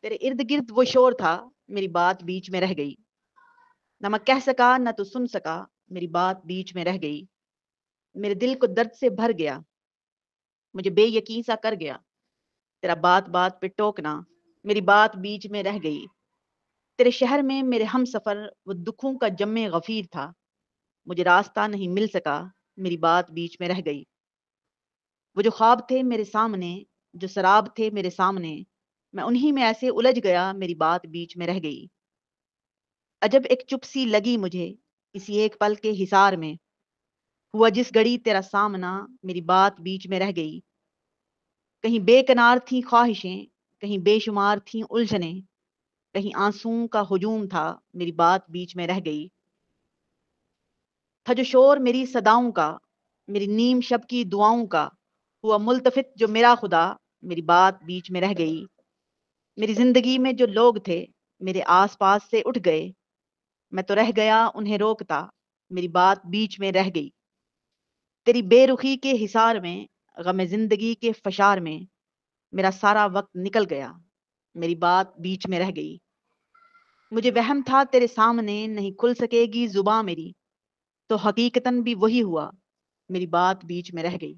तेरे इर्द गिर्द वो शोर था, मेरी बात बीच में रह गई। न मैं कह सका न तो सुन सका, मेरी बात बीच में रह गई। मेरे दिल को दर्द से भर गया, मुझे बेयकीन सा कर गया। तेरा बात बात पे टोकना, मेरी बात बीच में रह गई। तेरे शहर में मेरे हम सफर वो दुखों का जम्मे गफीर था, मुझे रास्ता नहीं मिल सका, मेरी बात बीच में रह गई। वो जो ख्वाब थे मेरे सामने, जो शराब थे मेरे सामने, मैं उन्हीं में ऐसे उलझ गया, मेरी बात बीच में रह गई। अजब एक चुप सी लगी मुझे इसी एक पल के हिसार में, हुआ जिस घड़ी तेरा सामना, मेरी बात बीच में रह गई। कहीं बेकनार थी ख्वाहिशें, कहीं बेशुमार थी उलझने, कहीं आंसुओं का हुजूम था, मेरी बात बीच में रह गई। था जो शोर मेरी सदाओं का, मेरी नीम शब की दुआओं का, हुआ मुल्तफित जो मेरा खुदा, मेरी बात बीच में रह गई। मेरी जिंदगी में जो लोग थे मेरे आस पास से उठ गए, मैं तो रह गया उन्हें रोकता, मेरी बात बीच में रह गई। तेरी बेरुखी के हिसार में, गम जिंदगी के फशार में, मेरा सारा वक्त निकल गया, मेरी बात बीच में रह गई। मुझे वहम था तेरे सामने नहीं खुल सकेगी जुबां मेरी, तो हकीकतन भी वही हुआ, मेरी बात बीच में रह गई।